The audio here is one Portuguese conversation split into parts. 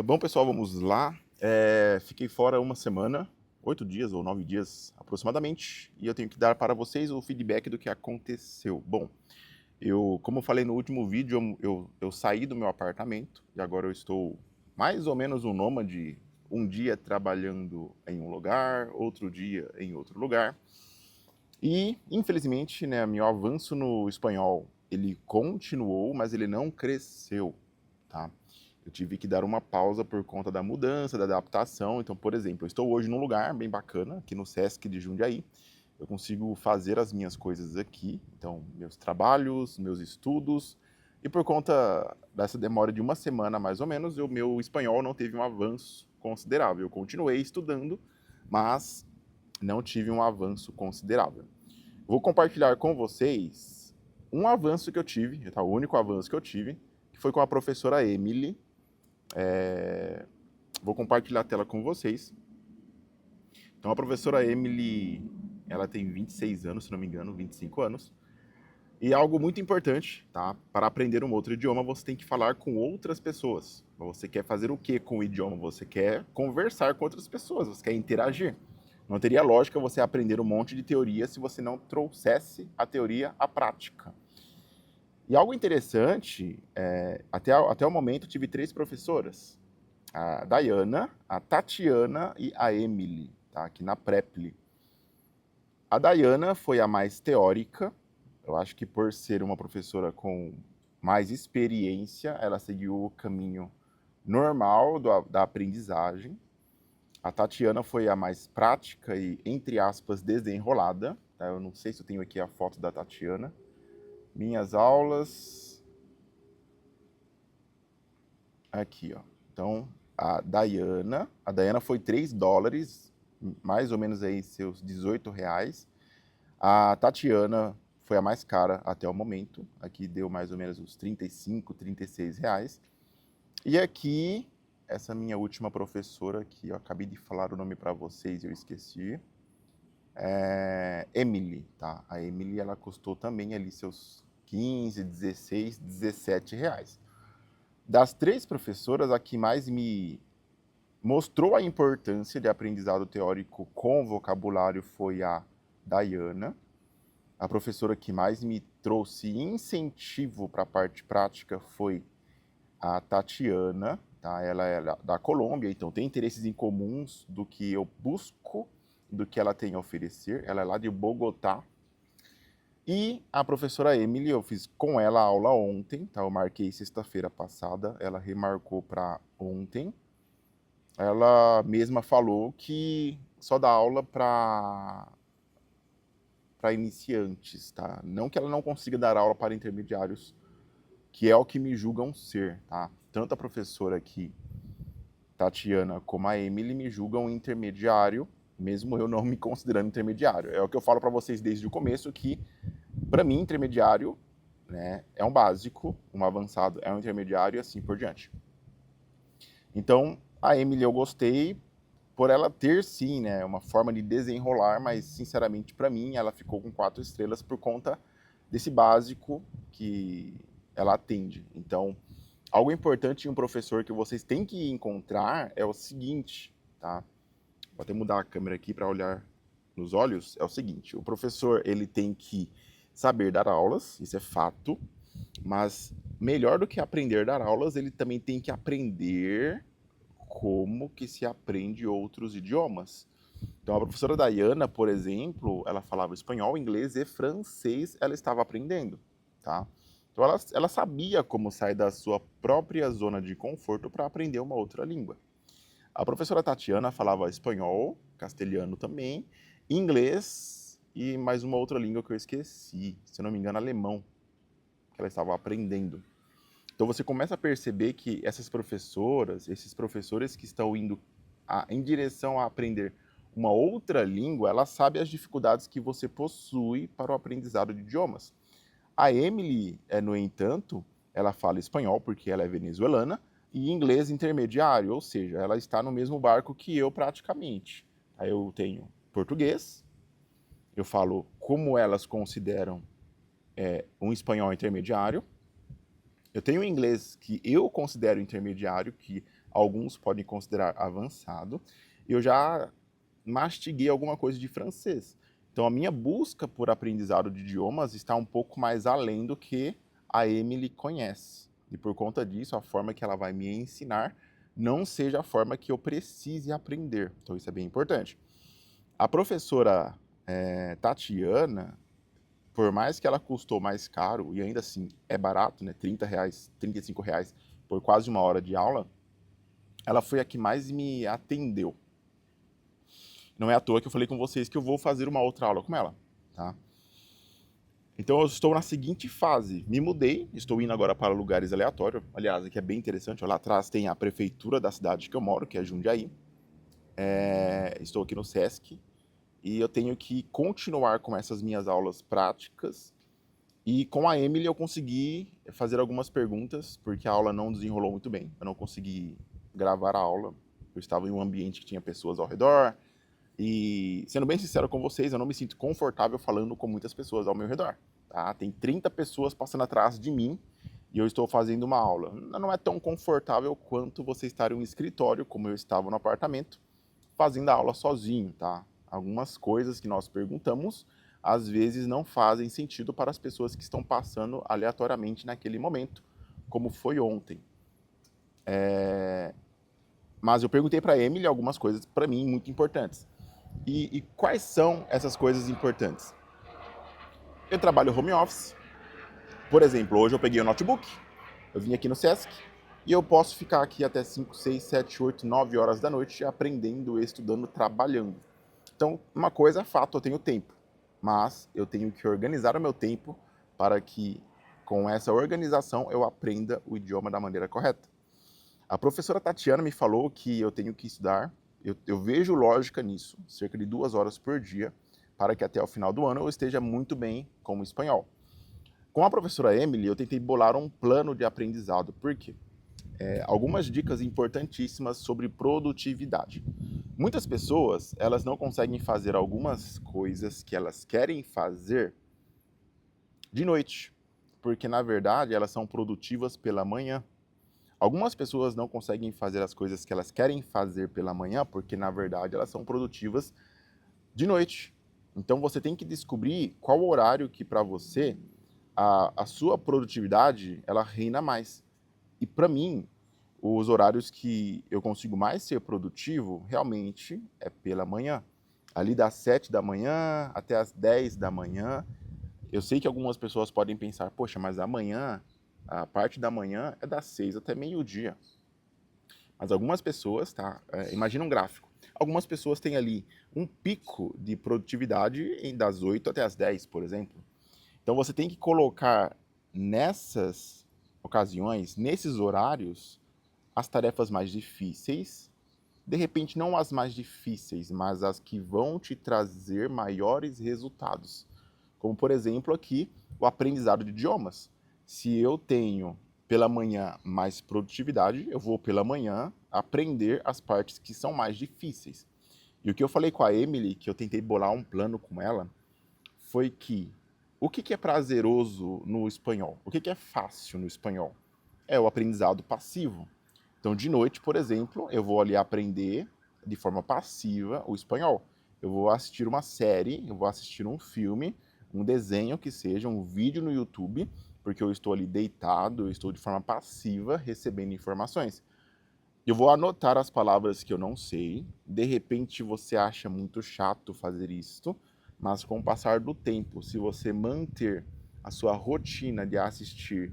Bom, pessoal, vamos lá. Fiquei fora uma semana, 8 dias ou 9 dias aproximadamente, e eu tenho que dar para vocês o feedback do que aconteceu. Bom, como eu falei no último vídeo, eu saí do meu apartamento e agora eu estou mais ou menos um nômade, um dia trabalhando em um lugar, outro dia em outro lugar. E, infelizmente, né, meu avanço no espanhol, ele continuou, mas ele não cresceu, tá? Eu tive que dar uma pausa por conta da mudança, da adaptação. Então, por exemplo, eu estou hoje num lugar bem bacana, aqui no Sesc de Jundiaí. Eu consigo fazer as minhas coisas aqui, então, meus trabalhos, meus estudos. E por conta dessa demora de uma semana, mais ou menos, o meu espanhol não teve um avanço considerável. Eu continuei estudando, mas não tive um avanço considerável. Vou compartilhar com vocês um avanço que eu tive, tá? O único avanço que eu tive, que foi com a professora Emily. Vou compartilhar a tela com vocês. Então, a professora Emily, ela tem 26 anos, se não me engano, 25 anos. E algo muito importante, tá? Para aprender um outro idioma, você tem que falar com outras pessoas. Você quer fazer o que com o idioma? Você quer conversar com outras pessoas, você quer interagir. Não teria lógica você aprender um monte de teoria se você não trouxesse a teoria à prática. E algo interessante, até o momento tive 3 professoras. A Diana, a Tatiana e a Emily, tá? Aqui na Preply. A Diana foi a mais teórica. Eu acho que por ser uma professora com mais experiência, ela seguiu o caminho normal da aprendizagem. A Tatiana foi a mais prática e, entre aspas, desenrolada. Tá? Eu não sei se eu tenho aqui a foto da Tatiana. Minhas aulas. Aqui, ó. Então, a Diana foi $3, mais ou menos aí seus R$ 18. A Tatiana foi a mais cara até o momento. Aqui deu mais ou menos uns 35, R$ 36. E aqui, essa minha última professora, que eu acabei de falar o nome para vocês e eu esqueci, Emily, tá? A Emily, ela custou também ali seus 15, 16, R$ 17. Das 3 professoras, a que mais me mostrou a importância de aprendizado teórico com vocabulário foi a Diana. A professora que mais me trouxe incentivo para a parte prática foi a Tatiana, tá? Ela é da Colômbia, então tem interesses em comuns do que eu busco, do que ela tem a oferecer. Ela é lá de Bogotá. E a professora Emily, eu fiz com ela a aula ontem, tá? Eu marquei sexta-feira passada, ela remarcou para ontem. Ela mesma falou que só dá aula para iniciantes, tá? Não que ela não consiga dar aula para intermediários, que é o que me julgam ser, tá? Tanto a professora aqui, Tatiana, como a Emily me julgam intermediário, mesmo eu não me considerando intermediário. É o que eu falo para vocês desde o começo, que para mim intermediário, né, é um básico, um avançado é um intermediário e assim por diante. Então, a Emily eu gostei por ela ter sim, né, uma forma de desenrolar, mas sinceramente para mim ela ficou com 4 estrelas por conta desse básico que ela atende. Então, algo importante em um professor que vocês têm que encontrar é o seguinte, tá? Vou até mudar a câmera aqui para olhar nos olhos. É o seguinte, o professor ele tem que saber dar aulas, isso é fato, mas melhor do que aprender a dar aulas, ele também tem que aprender como que se aprende outros idiomas. Então, a professora Diana, por exemplo, ela falava espanhol, inglês e francês, ela estava aprendendo, tá? Então, ela sabia como sair da sua própria zona de conforto para aprender uma outra língua. A professora Tatiana falava espanhol, castelhano também, inglês e mais uma outra língua que eu esqueci, se eu não me engano, alemão, que ela estava aprendendo. Então você começa a perceber que essas professoras, esses professores que estão indo em direção a aprender uma outra língua, ela sabe as dificuldades que você possui para o aprendizado de idiomas. A Emily, no entanto, ela fala espanhol porque ela é venezuelana e inglês intermediário, ou seja, ela está no mesmo barco que eu praticamente. Aí eu tenho português, eu falo como elas consideram um espanhol intermediário, eu tenho o inglês que eu considero intermediário, que alguns podem considerar avançado. Eu já mastiguei alguma coisa de francês. Então a minha busca por aprendizado de idiomas está um pouco mais além do que a Emily conhece. E por conta disso, a forma que ela vai me ensinar não seja a forma que eu precise aprender. Então isso é bem importante. A professora Tatiana, por mais que ela custou mais caro, e ainda assim é barato, né? R$ 30, R$ 35 por quase uma hora de aula, ela foi a que mais me atendeu. Não é à toa que eu falei com vocês que eu vou fazer uma outra aula com ela, tá? Então eu estou na seguinte fase, me mudei, estou indo agora para lugares aleatórios, aliás, aqui é bem interessante, ó, lá atrás tem a prefeitura da cidade que eu moro, que é Jundiaí, estou aqui no Sesc, e eu tenho que continuar com essas minhas aulas práticas, e com a Emily eu consegui fazer algumas perguntas, porque a aula não desenrolou muito bem, eu não consegui gravar a aula, eu estava em um ambiente que tinha pessoas ao redor, e, sendo bem sincero com vocês, eu não me sinto confortável falando com muitas pessoas ao meu redor. Tá? Tem 30 pessoas passando atrás de mim e eu estou fazendo uma aula. Não é tão confortável quanto você estar em um escritório, como eu estava no apartamento, fazendo a aula sozinho. Tá? Algumas coisas que nós perguntamos, às vezes não fazem sentido para as pessoas que estão passando aleatoriamente naquele momento, como foi ontem. Mas eu perguntei para a Emily algumas coisas, para mim, muito importantes. E quais são essas coisas importantes? Eu trabalho home office. Por exemplo, hoje eu peguei o notebook, eu vim aqui no Sesc e eu posso ficar aqui até 5, 6, 7, 8, 9 horas da noite aprendendo, estudando, trabalhando. Então, uma coisa é fato, eu tenho tempo, mas eu tenho que organizar o meu tempo para que, com essa organização, eu aprenda o idioma da maneira correta. A professora Tatiana me falou que eu tenho que estudar, eu vejo lógica nisso, cerca de 2 horas por dia, para que até o final do ano eu esteja muito bem com o espanhol. Com a professora Emily, eu tentei bolar um plano de aprendizado. Por quê? Algumas dicas importantíssimas sobre produtividade. Muitas pessoas, elas não conseguem fazer algumas coisas que elas querem fazer de noite, porque na verdade elas são produtivas pela manhã. Algumas pessoas não conseguem fazer as coisas que elas querem fazer pela manhã, porque na verdade elas são produtivas de noite. Então você tem que descobrir qual horário que para você a sua produtividade ela reina mais. E para mim, os horários que eu consigo mais ser produtivo realmente é pela manhã. Ali das 7 da manhã até as 10 da manhã. Eu sei que algumas pessoas podem pensar, poxa, mas amanhã, a parte da manhã é das 6 até meio-dia. Mas algumas pessoas, tá? Imagina um gráfico. Algumas pessoas têm ali um pico de produtividade das 8 até as 10, por exemplo. Então você tem que colocar nessas ocasiões, nesses horários, as tarefas mais difíceis. De repente, não as mais difíceis, mas as que vão te trazer maiores resultados. Como, por exemplo, aqui, o aprendizado de idiomas. Se eu tenho pela manhã mais produtividade, eu vou pela manhã aprender as partes que são mais difíceis. E o que eu falei com a Emily, que eu tentei bolar um plano com ela, foi que o que é prazeroso no espanhol? O que é fácil no espanhol? É o aprendizado passivo. Então, de noite, por exemplo, eu vou ali aprender de forma passiva o espanhol. Eu vou assistir uma série, eu vou assistir um filme, um desenho que seja, um vídeo no YouTube, porque eu estou ali deitado, eu estou de forma passiva recebendo informações. Eu vou anotar as palavras que eu não sei. De repente você acha muito chato fazer isto, mas com o passar do tempo, se você manter a sua rotina de assistir,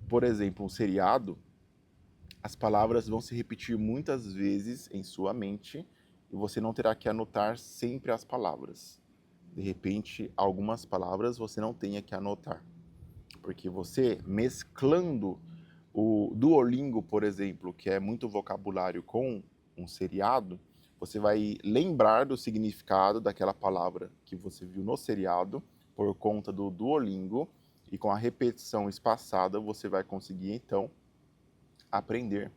por exemplo, um seriado, as palavras vão se repetir muitas vezes em sua mente e você não terá que anotar sempre as palavras. De repente, algumas palavras você não tenha que anotar, porque você mesclando o Duolingo, por exemplo, que é muito vocabulário com um seriado, você vai lembrar do significado daquela palavra que você viu no seriado por conta do Duolingo e com a repetição espaçada você vai conseguir então aprender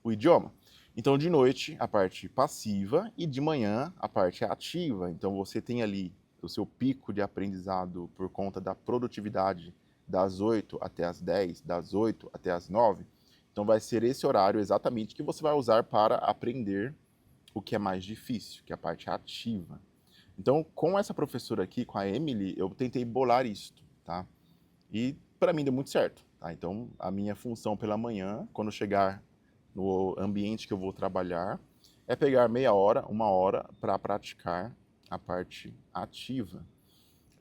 o idioma. Então, de noite, a parte passiva e de manhã, a parte ativa. Então, você tem ali o seu pico de aprendizado por conta da produtividade das 8 até as 10, das 8 até as 9. Então vai ser esse horário exatamente que você vai usar para aprender o que é mais difícil, que é a parte ativa. Então, com essa professora aqui, com a Emily, eu tentei bolar isto, tá? E para mim deu muito certo, tá? Então, a minha função pela manhã, quando chegar no ambiente que eu vou trabalhar, é pegar meia hora, uma hora para praticar a parte ativa.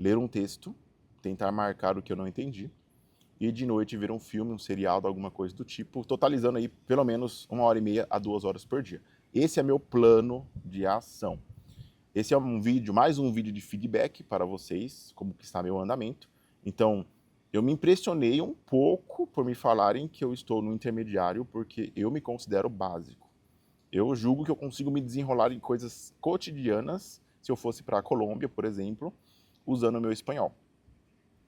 Ler um texto, tentar marcar o que eu não entendi, e de noite ver um filme, um seriado, alguma coisa do tipo, totalizando aí pelo menos 1h30 a 2 horas por dia. Esse é meu plano de ação. Esse é um vídeo, mais um vídeo de feedback para vocês, como que está meu andamento. Então, eu me impressionei um pouco por me falarem que eu estou no intermediário, porque eu me considero básico. Eu julgo que eu consigo me desenrolar em coisas cotidianas, se eu fosse para a Colômbia, por exemplo, usando o meu espanhol.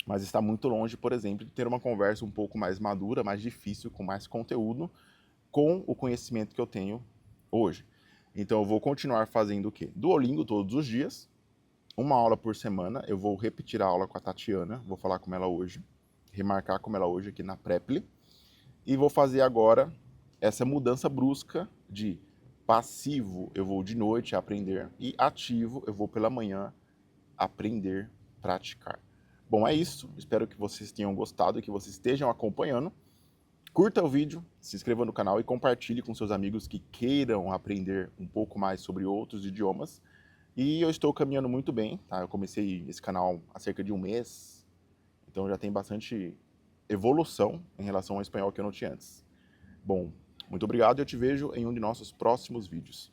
Mas está muito longe, por exemplo, de ter uma conversa um pouco mais madura, mais difícil, com mais conteúdo, com o conhecimento que eu tenho hoje. Então eu vou continuar fazendo o quê? Duolingo todos os dias, uma aula por semana. Eu vou repetir a aula com a Tatiana, vou falar com ela hoje, remarcar com ela hoje aqui na Preply. E vou fazer agora essa mudança brusca de passivo, eu vou de noite aprender, e ativo, eu vou pela manhã aprender, praticar. Bom, é isso. Espero que vocês tenham gostado e que vocês estejam acompanhando. Curta o vídeo, se inscreva no canal e compartilhe com seus amigos que queiram aprender um pouco mais sobre outros idiomas. E eu estou caminhando muito bem, tá? Eu comecei esse canal há cerca de um mês, então já tem bastante evolução em relação ao espanhol que eu não tinha antes. Bom, muito obrigado e eu te vejo em um de nossos próximos vídeos.